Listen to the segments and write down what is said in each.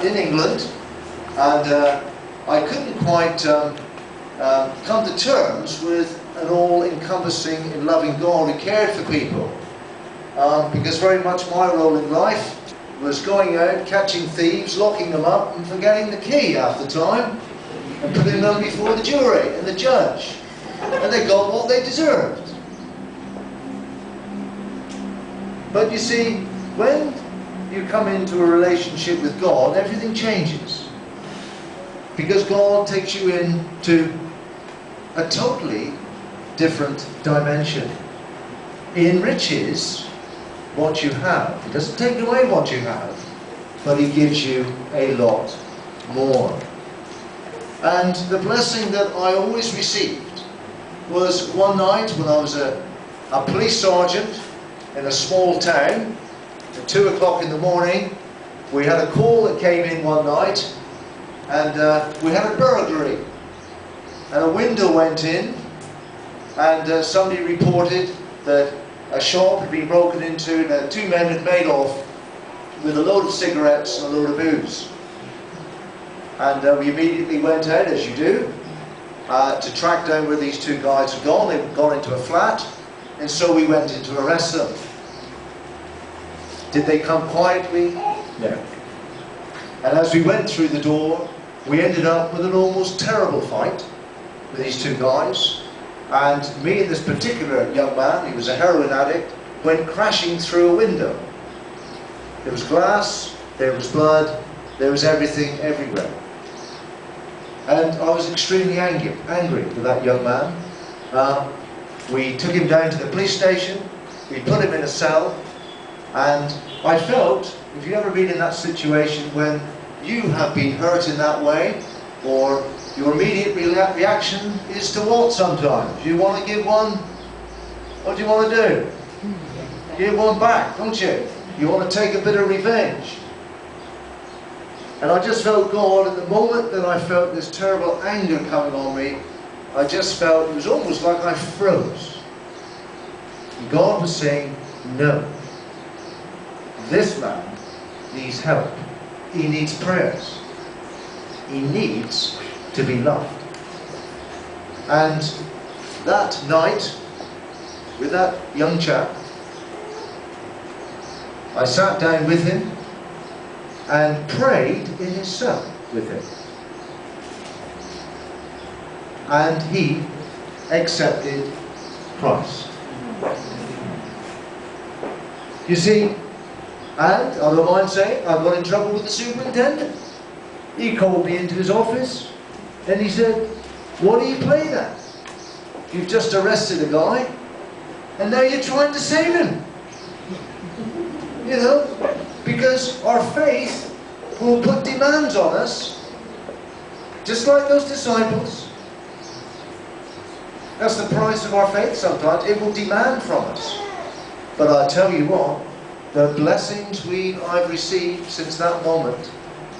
in England, and I couldn't quite come to terms with an all-encompassing and loving God who cared for people. Because very much my role in life was going out, catching thieves, locking them up and forgetting the key half the time, and putting them before the jury and the judge. And they got what they deserved. But you see, when you come into a relationship with God, everything changes. Because God takes you into a totally different dimension. He enriches what you have. He doesn't take away what you have, but He gives you a lot more. And the blessing that I always received was one night when I was a police sergeant in a small town. At 2 o'clock in the morning, we had a call that came in one night, and we had a burglary. And a window went in, and somebody reported that a shop had been broken into, and that 2 men had made off with a load of cigarettes and a load of booze. And we immediately went out, as you do, to track down where these 2 guys had gone. They had gone into a flat, and so we went in to arrest them. Did they come quietly? No. And as we went through the door, we ended up with an almost terrible fight with these 2 guys. And me and this particular young man, he was a heroin addict, went crashing through a window. There was glass, there was blood, there was everything everywhere. And I was extremely angry with that young man. We took him down to the police station, we put him in a cell, and I felt, if you've ever been in that situation when you have been hurt in that way, or your immediate reaction is to what sometimes? You want to give one, what do you want to do? Give one back, don't you? You want to take a bit of revenge. And I just felt God, at the moment that I felt this terrible anger coming on me, I just felt, it was almost like I froze. And God was saying, no. This man needs help. He needs prayers. He needs to be loved. And that night, with that young chap, I sat down with him and prayed in his cell with him. And he accepted Christ. You see, and I don't mind saying, I got in trouble with the superintendent. He called me into his office and he said, what are you playing at? You've just arrested a guy and now you're trying to save him. You know, because our faith will put demands on us, just like those disciples. That's the price of our faith sometimes. It will demand from us. But I tell you what, the blessings I've received since that moment,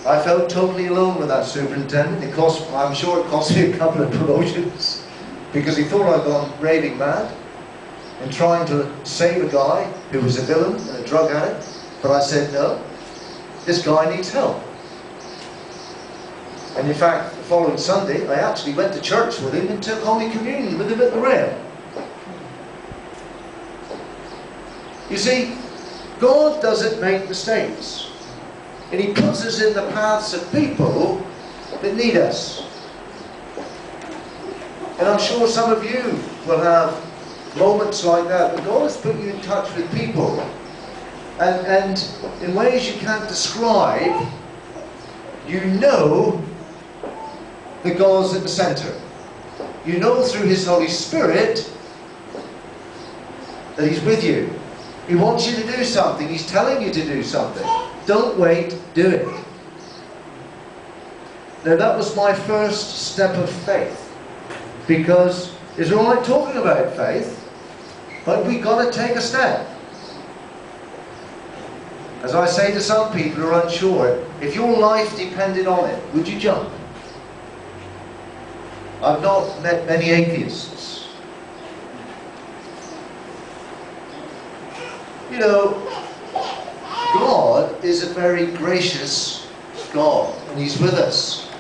I felt totally alone with that superintendent. I'm sure it cost me a couple of promotions, because he thought I'd gone raving mad and trying to save a guy who was a villain and a drug addict. But I said, no, this guy needs help. And in fact, the following Sunday, I actually went to church with him and took Holy Communion with him at the rail. You see, God doesn't make mistakes. And He puts us in the paths of people that need us. And I'm sure some of you will have moments like that, but God has put you in touch with people. And in ways you can't describe, you know that God's at the centre. You know through His Holy Spirit that He's with you. He wants you to do something. He's telling you to do something. Don't wait, do it. Now that was my first step of faith. Because it's all right talking about faith, but we've got to take a step. As I say to some people who are unsure, if your life depended on it, would you jump? I've not met many atheists. You know, God is a very gracious God, and He's with us.